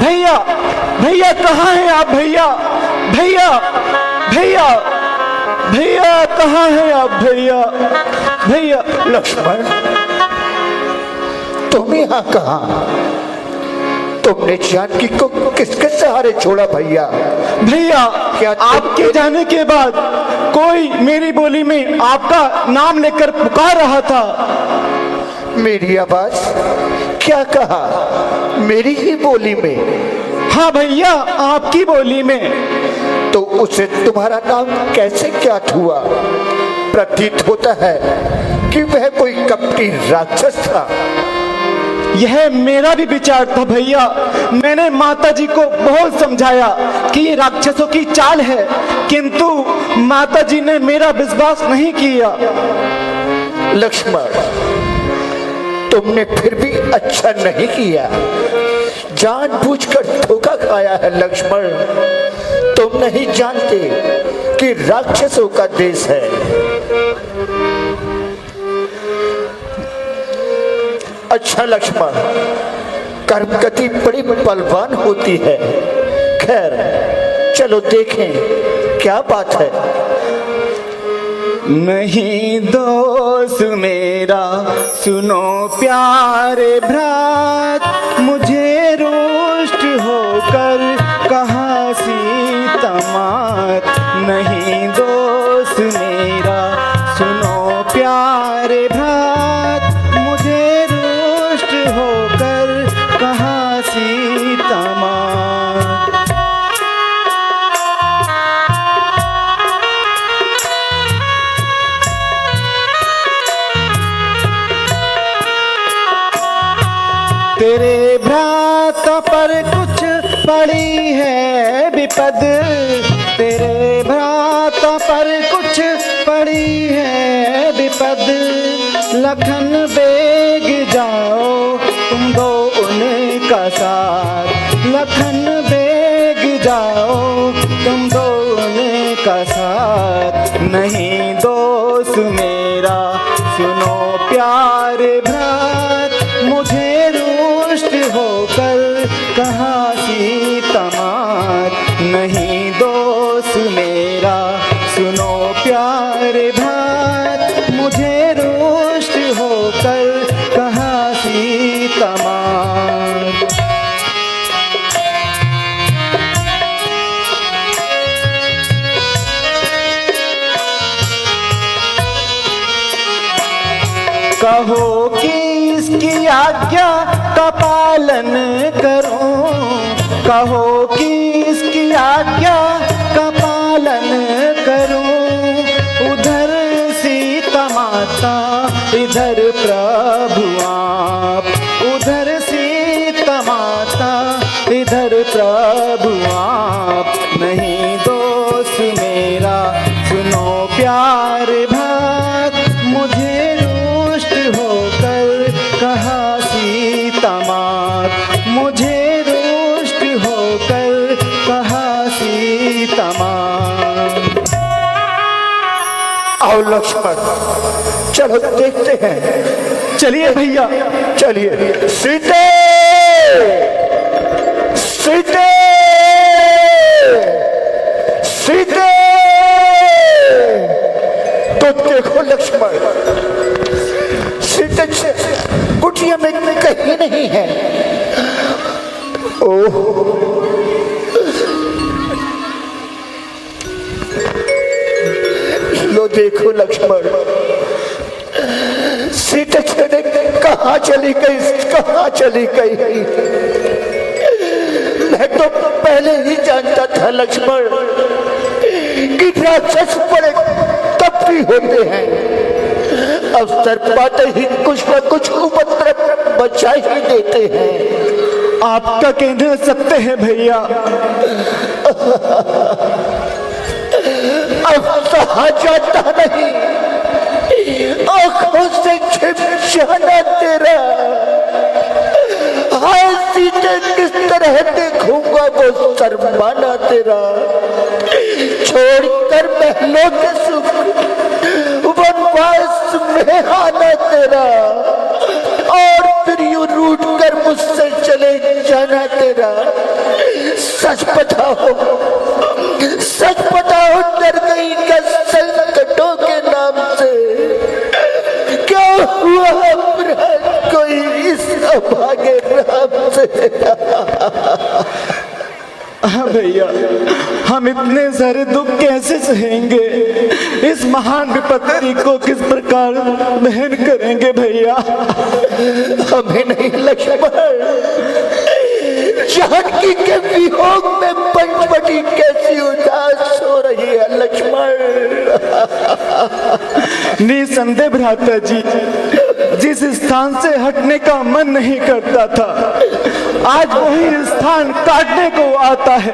भैया भैया कहाँ हैं आप भैया? भैया भैया भैया कहाँ हैं आप भैया? भैया। लक्ष्मण, तुम यहाँ कहाँ? तुमने जानकी को किसके सहारे छोड़ा भैया? भैया क्या आपके जाने के बाद कोई मेरी बोली में आपका नाम लेकर पुकार रहा था। मेरी आवाज? क्या कहा? मेरी ही बोली में? हाँ भैया, आपकी बोली में। तो उसे तुम्हारा नाम कैसे ज्ञात हुआ? प्रतीत होता है कि वह कोई कपटी राक्षस था। यह मेरा भी विचार था भैया। मैंने माता जी को बहुत समझाया कि ये राक्षसों की चाल है, किंतु माता जी ने मेरा विश्वास नहीं किया। लक्ष्मण, तुमने फिर भी अच्छा नहीं किया। जानबूझकर धोखा खाया है लक्ष्मण। तुम नहीं जानते कि राक्षसों का देश है। अच्छा लक्ष्मण, कर्मगति बड़ी बलवान होती है। खैर चलो देखें क्या बात है। नहीं दोस्त मेरा सुनो प्यारे भ्रात, मुझे रुष्ट होकर कहा सीता मात। नहीं दोस्त मेरा सुनो प्यारे भ्रात, मुझे रुष्ट होकर कहा सीता मात। तेरे भ्रात पर कुछ पड़ी है विपद, तेरे भ्रात पर कुछ पड़ी है विपद। लखन बेग जाओ तुम दो उनका साथ, लखन बेग जाओ तुम दो उनका साथ। नहीं दोस्त मेरा सुनो प्यारे भ्रात, मुझे रुष्ट होकर कहा सीता मात। नहीं दोस्त मेरा सुनो प्यारे भ्रात, मुझे रुष्ट होकर कहा सीता मात। कहो कि इसकी आज्ञा का पालन करूं, कहो कि इसकी आज्ञा का पालन करूं। उधर सीता माता इधर प्रभु आप, उधर सीता माता इधर प्रभु आप। नहीं दोस्त मेरा सुनो प्यारे भ्रात, मुझे रुष्ट होकर कहा सीता मात। मुझे रुष्ट होकर कहा सीता मात। आओ लक्ष्मण, चलो देखते हैं। चलिए भैया चलिए। सीते सीते सीते, तो देखो लक्ष्मण, सीते कुटिया में कहीं नहीं है। ओह, लो देखो लक्ष्मण, सीता कहाँ चली गई, कहाँ चली गई? मैं तो पहले ही जानता था लक्ष्मण कि राक्षस बड़े कपटी होते हैं। अवसर पाते ही कुछ न कुछ उपद्रव बचा ही देते हैं। आपका कहना सत्य है भैया। अब कहा जाता नहीं, आंखों से छिप जाना तेरा। हाय सीते, किस तरह देखूंगा वो शर्माना तेरा। छोड़कर महलों के सुख वनवास में आना तेरा, और फिर यूं रूठ कर मुझसे चले जाना तेरा। मेरा, सच बताओ डर गई क्या संकटों के नाम से? क्या हुआ कोई इस अभागे राम से? हाँ भैया, हम इतने सारे दुख कैसे सहेंगे? इस महान विपत्ति को किस प्रकार सहन करेंगे भैया? हमें नहीं लक्ष्मण, जानकी के वियोग में पंचवटी कैसी उदास हो रही है लक्ष्मण। निसंदेह भ्राता जी, जिस स्थान से हटने का मन नहीं करता था, आज वही स्थान काटने को आता है।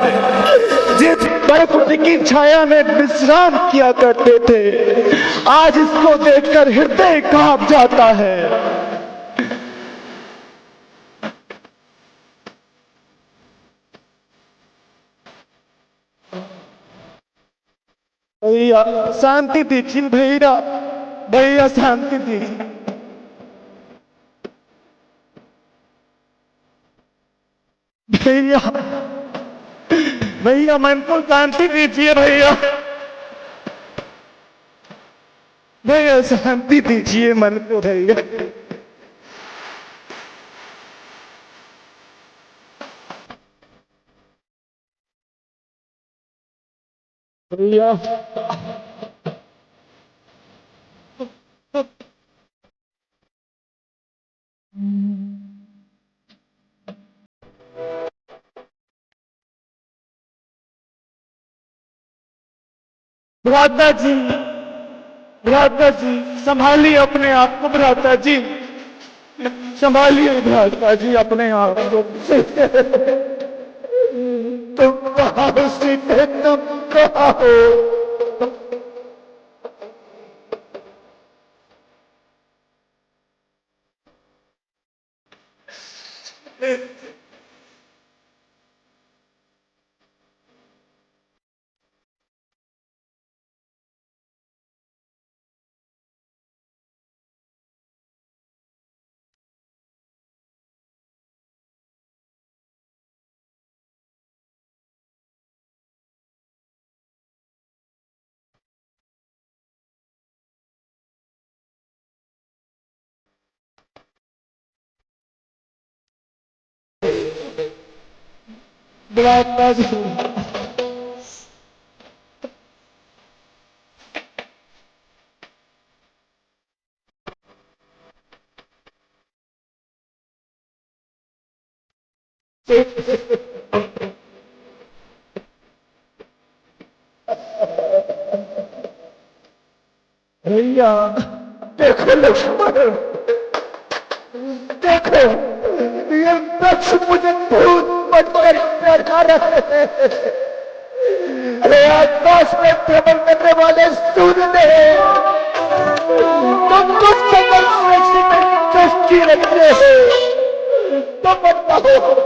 जिस बर्फ की छाया में विश्राम किया करते थे, आज इसको देखकर हृदय कांप जाता है। भैया शांति दीजिए, भैया शांति दीजिए। भैया मन को शांति दीजिए भैया शांति दीजिए मन को भैया। भैया भ्राता जी संभालिए अपने आप को। भ्राता जी संभालिए, भ्राता जी अपने आप को। तुम कहाँ सीते, तुम कहाँ हो? भ्राता जी भैया देखो लक्ष्मण, देखो ये वृक्ष मुझे भूत बनकर बैठा रहे हैं। अरे आसपास में भ्रमण करने वाले सूर्य तुम कुछ जंगल वृक्ष में दृष्टि रखते हो, तो बताओ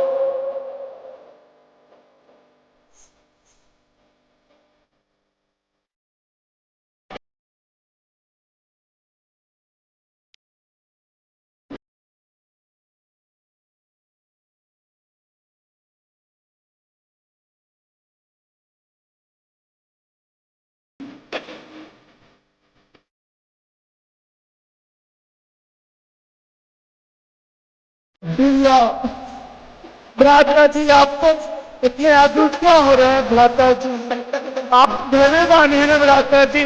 भैया। भ्राता जी आपको इतने आदुर क्या हो रहे हैं? भ्राता जी आप धन्यवान है ना भ्राता जी।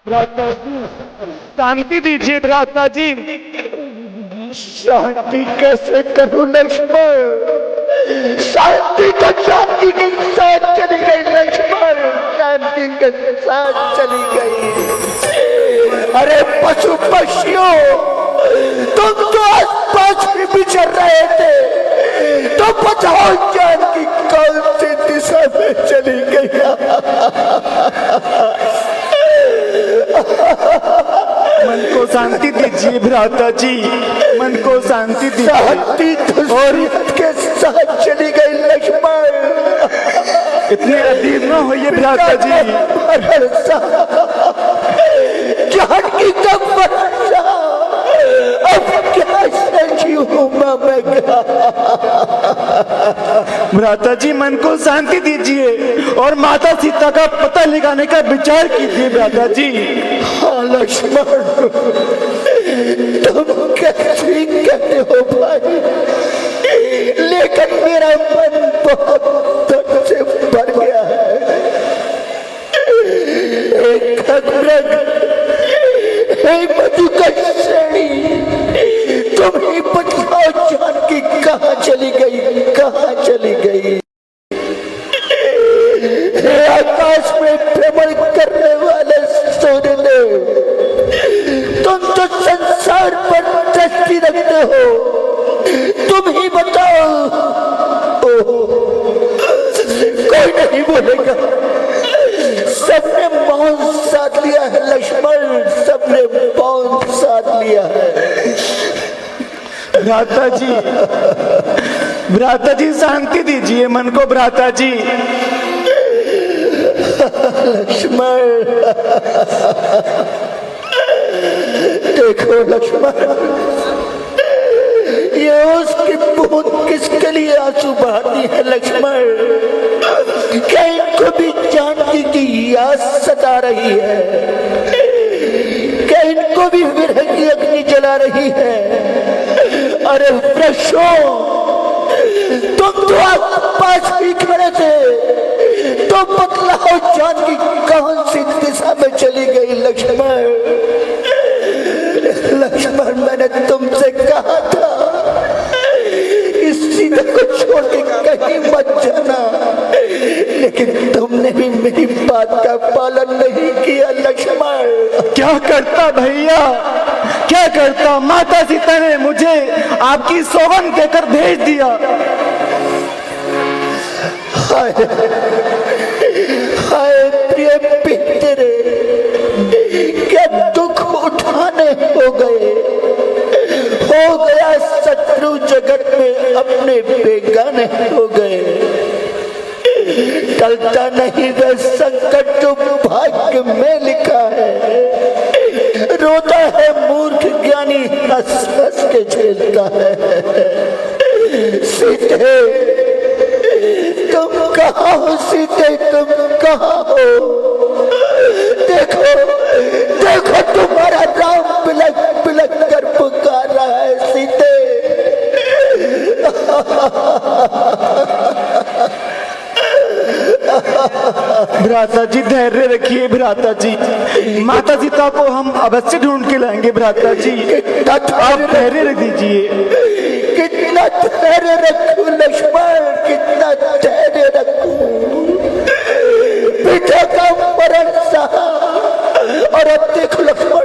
भ्राता जी शांति दीजिए भ्राता जी। शांति कैसे करूं लक्ष्मण? शांति तो शांति के साथ चली गई लक्ष्मण, शांति के साथ चली गई। अरे पशु पक्षियों, तुम तो आसपास में विचर रहे थे, तो बताओ जानकी कौन सी दिशा में चली गई? मन को शांति दीजिए भ्राता जी, मन को शांति दीजिए। शांति और के साथ चली गई लक्ष्मण। इतने अधीर न होइए भ्राता जी। जानकी का भरोसा अब क्या सची हूँ मैं, क्या भ्राता जी मन को शांति दीजिए और माता सीता का पता लगाने का विचार कीजिए भ्राता जी। हाँ लक्ष्मण, तुम कैसे कहते हो भाई, लेकिन मेरा मन बहुत दर्द से भर गया है। एक खगरग, एक मधुकर श्रेणी, तुम ही बतलाओ जानकी कहाँ चली गई, कहाँ चली गई। आकाश में भ्रमण करने वाले सूर्य, तुम तो संसार पर दृष्टि रखते हो, तुम ही बताओ। कोई नहीं बोलेगा, सबने मौन साध लिया है लक्ष्मण, सबने मौन साध लिया है। भ्राता जी शांति दीजिए मन को भ्राता जी। लक्ष्मण देखो लक्ष्मण, ये उसकी बूंद किसके लिए आंसू बहाती है लक्ष्मण? क्या इनको भी जानकी की याद सता रही है? क्या इनको भी विरह की अग्नि जला रही है? अरे वृक्षों, तुम तो पास ही खड़े थे, तो बतलाओ जानकी कौन सी दिशा में चली गई लक्ष्मण? लक्ष्मण, मैंने तुमसे कहा था इस सीता को छोड़ के कहीं मत जाना, लेकिन तुमने भी मेरी बात का पालन नहीं किया लक्ष्मण। क्या करता भैया, क्या करता? माता सीता ने मुझे आपकी सौगंध देकर भेज दिया। हाय हाय प्रिय पितरे, क्या दुख उठाने हो गए, हो गया शत्रु जगत में अपने बेगाने हो गए। टलता नहीं वह संकट जो भाग्य में लिखा है, रोता है मूर्ख ज्ञानी हंस हंस के झेलता है। सीते तुम कहाँ हो, सीते तुम कहाँ हो? देखो देखो तुम्हारा राम बिलख बिलख कर पुकार रहा है सीते। भ्राता जी धैर्य रखिए भ्राता जी, माता सीता को हम अवश्य ढूंढ के लाएंगे भ्राता जी, आप धैर्य रख दीजिए। कितना धैर्य रखूं लक्ष्मण, कितना धैर्य रखूं? पिता का मरण सहा और अब देखो लक्ष्मण,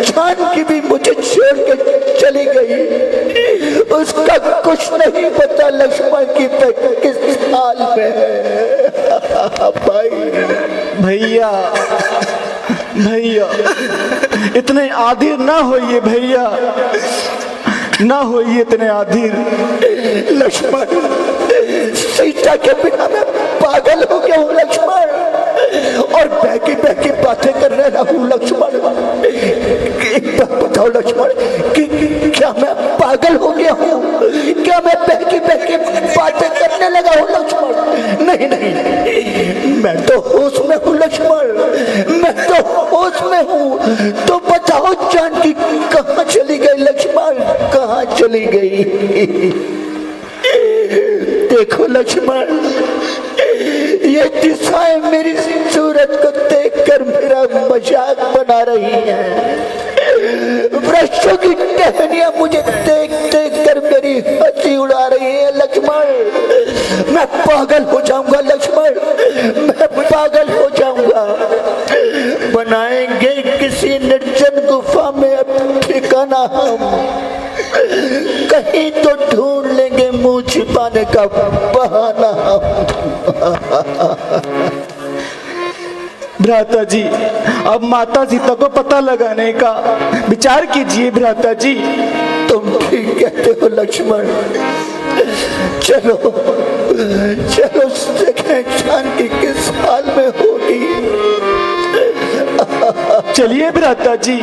जानकी भी मुझे छोड़ के चली गई, उसका कुछ नहीं पता लक्ष्मण की किस हाल में है। भाई भैया भैया इतने आधीर ना होइए भैया, ना होइए इतने आधीर। लक्ष्मण, सीता के बिना मैं पागल हो गया हूँ लक्ष्मण, और बहकी बहकी बातें कर रहा हूँ लक्ष्मण। एक बात बताओ लक्ष्मण, कि क्या मैं पागल हो गया हूँ? क्या मैं बहकी बहकी बातें करने लगा हूँ लक्ष्मण? नहीं नहीं, मैं तो होश में हूँ लक्ष्मण, मैं तो होश में हूँ। तो बताओ जानकी कहाँ चली गई लक्ष्मण, कहाँ चली गई? देखो लक्ष्मण, ये दिशाएं मेरी सूरत को देखकर मेरा मजाक बना रही हैं। वृक्षों की टहनियां मुझे देख देख कर मेरी हंसी उड़ा रही है लक्ष्मण। मैं पागल हो जाऊंगा लक्ष्मण, मैं पागल हो जाऊंगा। बनाएंगे किसी निर्जन गुफा में अब ठिकाना हम, कहीं तो ढूंढ लेंगे मुंह छिपाने का बहाना हम। भ्राता जी, अब माता सीता को पता लगाने का विचार कीजिए भ्राता जी। तुम ठीक कहते हो लक्ष्मण, चलो चलो देखें जानकी किस हाल में होगी। चलिए भ्राता जी।